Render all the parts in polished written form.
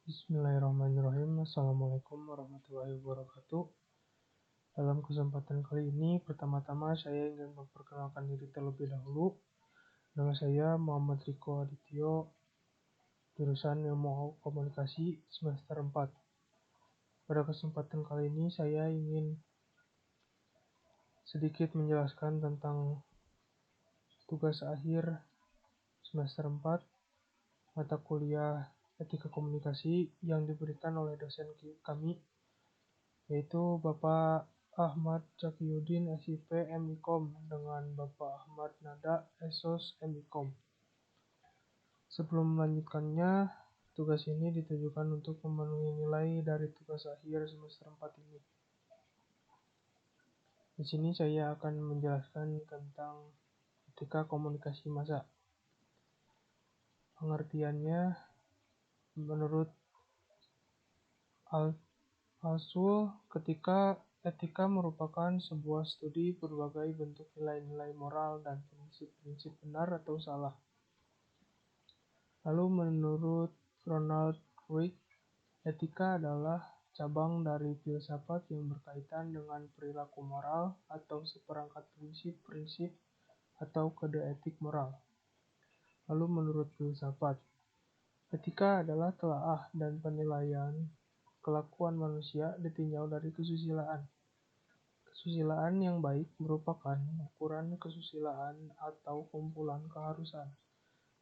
Bismillahirrahmanirrahim. Assalamualaikum warahmatullahi wabarakatuh. Dalam kesempatan kali ini, pertama-tama saya ingin memperkenalkan diri terlebih dahulu. Nama saya Muhammad Riko Adityo, jurusan Ilmu Komunikasi semester 4. Pada kesempatan kali ini saya ingin sedikit menjelaskan tentang tugas akhir semester 4 mata kuliah Etika Komunikasi yang diberikan oleh dosen kami, yaitu Bapak Ahmad Zakiyuddin SIP MIKOM dengan Bapak Ahmad Nada SOS MIKOM. Sebelum melanjutkannya, tugas ini ditujukan untuk memenuhi nilai dari tugas akhir semester 4 ini. Di sini saya akan menjelaskan tentang etika komunikasi massa. Pengertiannya menurut Al-Sul, etika merupakan sebuah studi berbagai bentuk nilai-nilai moral dan prinsip-prinsip benar atau salah. Lalu menurut Ronald Reich, etika adalah cabang dari filsafat yang berkaitan dengan perilaku moral atau seperangkat prinsip-prinsip atau kode etik moral. Lalu menurut filsafat, etika adalah telaah dan penilaian kelakuan manusia ditinjau dari kesusilaan. Kesusilaan yang baik merupakan ukuran kesusilaan atau kumpulan keharusan,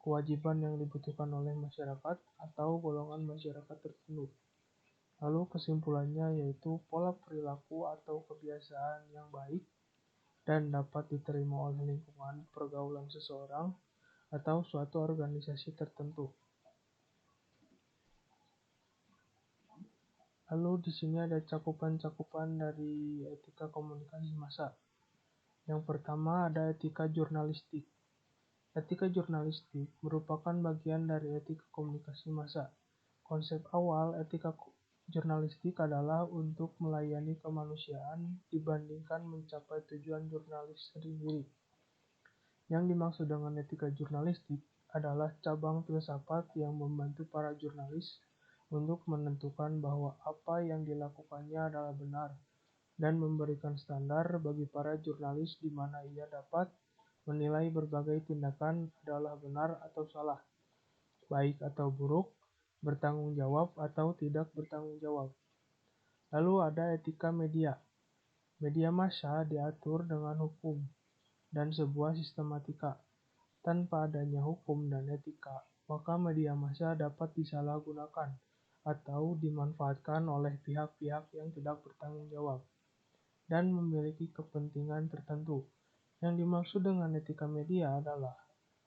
kewajiban yang dibutuhkan oleh masyarakat atau golongan masyarakat tertentu. Lalu kesimpulannya yaitu pola perilaku atau kebiasaan yang baik dan dapat diterima oleh lingkungan pergaulan seseorang atau suatu organisasi tertentu. Lalu di sini ada cakupan-cakupan dari etika komunikasi massa. Yang pertama ada etika jurnalistik. Etika jurnalistik merupakan bagian dari etika komunikasi massa. Konsep awal etika jurnalistik adalah untuk melayani kemanusiaan dibandingkan mencapai tujuan jurnalis sendiri. Yang dimaksud dengan etika jurnalistik adalah cabang filsafat yang membantu para jurnalis untuk menentukan bahwa apa yang dilakukannya adalah benar dan memberikan standar bagi para jurnalis di mana ia dapat menilai berbagai tindakan adalah benar atau salah, baik atau buruk, bertanggung jawab atau tidak bertanggung jawab. Lalu ada etika media. Media massa diatur dengan hukum dan sebuah sistematika. Tanpa adanya hukum dan etika, maka media massa dapat disalahgunakan atau dimanfaatkan oleh pihak-pihak yang tidak bertanggung jawab dan memiliki kepentingan tertentu. Yang dimaksud dengan etika media adalah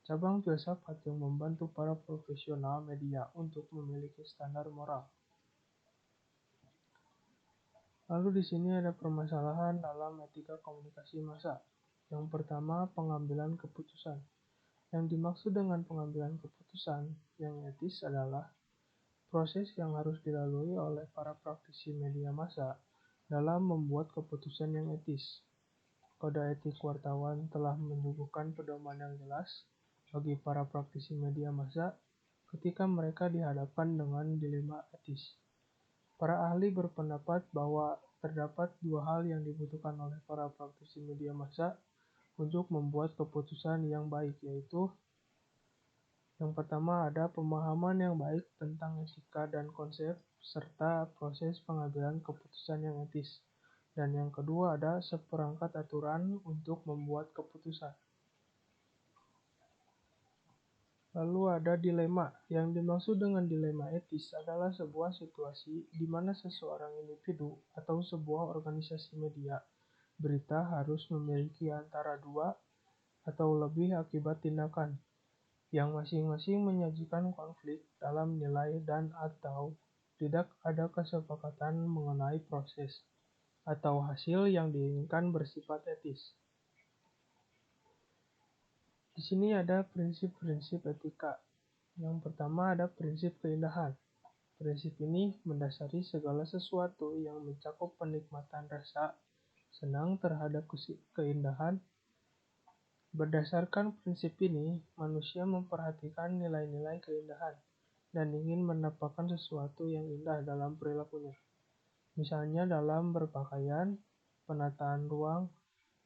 cabang filsafat yang membantu para profesional media untuk memiliki standar moral. Lalu di sini ada permasalahan dalam etika komunikasi massa. Yang pertama, pengambilan keputusan. Yang dimaksud dengan pengambilan keputusan yang etis adalah proses yang harus dilalui oleh para praktisi media massa dalam membuat keputusan yang etis. Kode etik wartawan telah menyuguhkan pedoman yang jelas bagi para praktisi media massa ketika mereka dihadapkan dengan dilema etis. Para ahli berpendapat bahwa terdapat dua hal yang dibutuhkan oleh para praktisi media massa untuk membuat keputusan yang baik, yaitu yang pertama ada pemahaman yang baik tentang etika dan konsep serta proses pengambilan keputusan yang etis. Dan yang kedua ada seperangkat aturan untuk membuat keputusan. Lalu ada dilema. Yang dimaksud dengan dilema etis adalah sebuah situasi di mana seseorang individu atau sebuah organisasi media berita harus memiliki antara dua atau lebih akibat tindakan yang masing-masing menyajikan konflik dalam nilai dan atau tidak ada kesepakatan mengenai proses atau hasil yang diinginkan bersifat etis. Di sini ada prinsip-prinsip etika. Yang pertama ada prinsip keindahan. Prinsip ini mendasari segala sesuatu yang mencakup penikmatan rasa senang terhadap keindahan. Berdasarkan prinsip ini, manusia memperhatikan nilai-nilai keindahan dan ingin menampakkan sesuatu yang indah dalam perilakunya, misalnya dalam berpakaian, penataan ruang,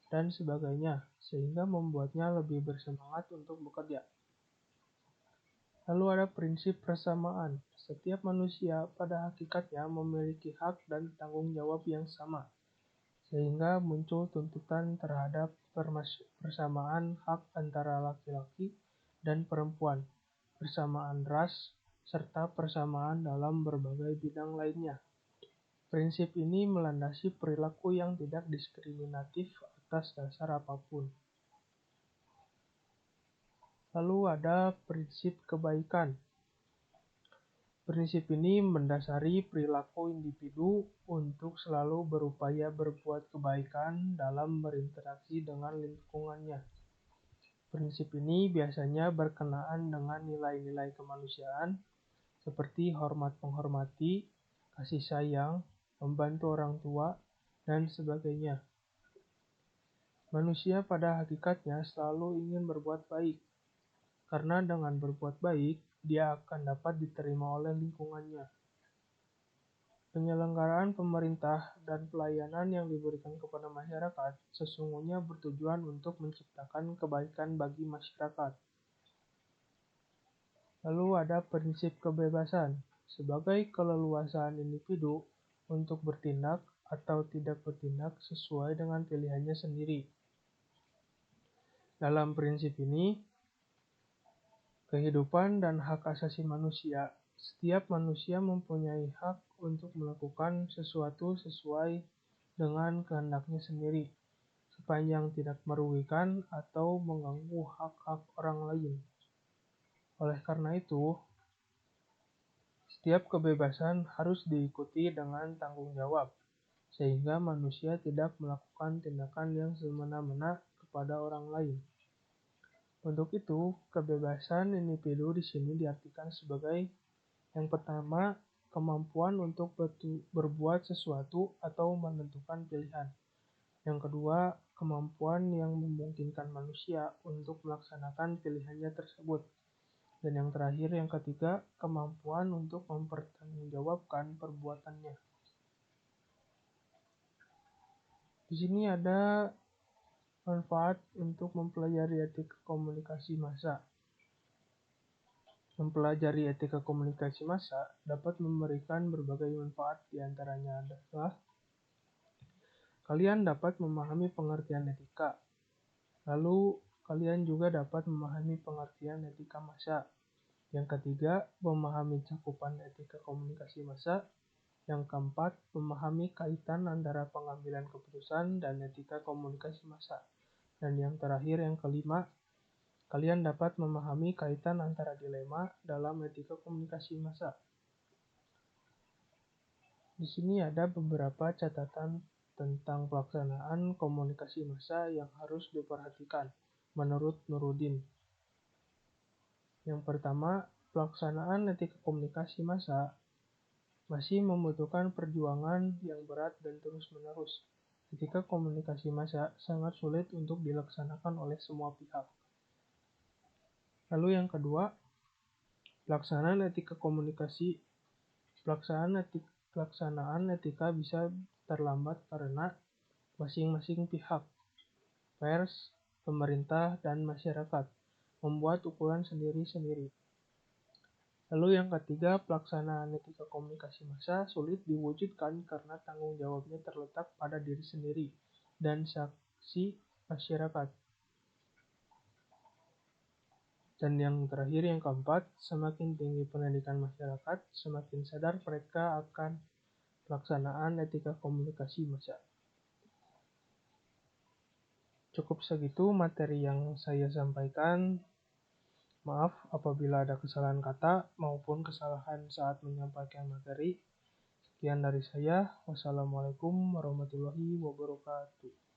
dan sebagainya, sehingga membuatnya lebih bersemangat untuk bekerja. Lalu ada prinsip persamaan. Setiap manusia pada hakikatnya memiliki hak dan tanggung jawab yang sama, sehingga muncul tuntutan terhadap persamaan hak antara laki-laki dan perempuan, persamaan ras, serta persamaan dalam berbagai bidang lainnya. Prinsip ini melandasi perilaku yang tidak diskriminatif atas dasar apapun. Lalu ada prinsip kebaikan. Prinsip ini mendasari perilaku individu untuk selalu berupaya berbuat kebaikan dalam berinteraksi dengan lingkungannya. Prinsip ini biasanya berkenaan dengan nilai-nilai kemanusiaan seperti hormat menghormati, kasih sayang, membantu orang tua, dan sebagainya. Manusia pada hakikatnya selalu ingin berbuat baik, karena dengan berbuat baik, dia akan dapat diterima oleh lingkungannya. Penyelenggaraan pemerintah dan pelayanan yang diberikan kepada masyarakat sesungguhnya bertujuan untuk menciptakan kebaikan bagi masyarakat. Lalu ada prinsip kebebasan, sebagai keleluasaan individu untuk bertindak atau tidak bertindak sesuai dengan pilihannya sendiri. Dalam prinsip ini, kehidupan dan hak asasi manusia, setiap manusia mempunyai hak untuk melakukan sesuatu sesuai dengan kehendaknya sendiri, sepanjang tidak merugikan atau mengganggu hak-hak orang lain. Oleh karena itu, setiap kebebasan harus diikuti dengan tanggung jawab, sehingga manusia tidak melakukan tindakan yang semena-mena kepada orang lain. Untuk itu, kebebasan individu di sini diartikan sebagai yang pertama, kemampuan untuk berbuat sesuatu atau menentukan pilihan. Yang kedua, kemampuan yang memungkinkan manusia untuk melaksanakan pilihannya tersebut. Dan yang terakhir, yang ketiga, kemampuan untuk mempertanggungjawabkan perbuatannya. Di sini ada manfaat untuk mempelajari etika komunikasi massa. Mempelajari etika komunikasi massa dapat memberikan berbagai manfaat, di antaranya adalah kalian dapat memahami pengertian etika. Lalu, kalian juga dapat memahami pengertian etika massa. Yang ketiga, memahami cakupan etika komunikasi massa. Yang keempat, memahami kaitan antara pengambilan keputusan dan etika komunikasi massa. Dan yang terakhir, yang kelima, kalian dapat memahami kaitan antara dilema dalam etika komunikasi massa. Di sini ada beberapa catatan tentang pelaksanaan komunikasi massa yang harus diperhatikan, menurut Nuruddin. Yang pertama, pelaksanaan etika komunikasi massa masih membutuhkan perjuangan yang berat dan terus-menerus. Etika komunikasi massa sangat sulit untuk dilaksanakan oleh semua pihak. Lalu yang kedua, pelaksanaan etika bisa terlambat karena masing-masing pihak, pers, pemerintah, dan masyarakat, membuat ukuran sendiri-sendiri. Lalu yang ketiga, pelaksanaan etika komunikasi massa sulit diwujudkan karena tanggung jawabnya terletak pada diri sendiri dan saksi masyarakat. Dan yang terakhir, yang keempat, semakin tinggi pendidikan masyarakat, semakin sadar mereka akan pelaksanaan etika komunikasi massa. Cukup segitu materi yang saya sampaikan. Maaf apabila ada kesalahan kata maupun kesalahan saat menyampaikan materi. Sekian dari saya. Wassalamualaikum warahmatullahi wabarakatuh.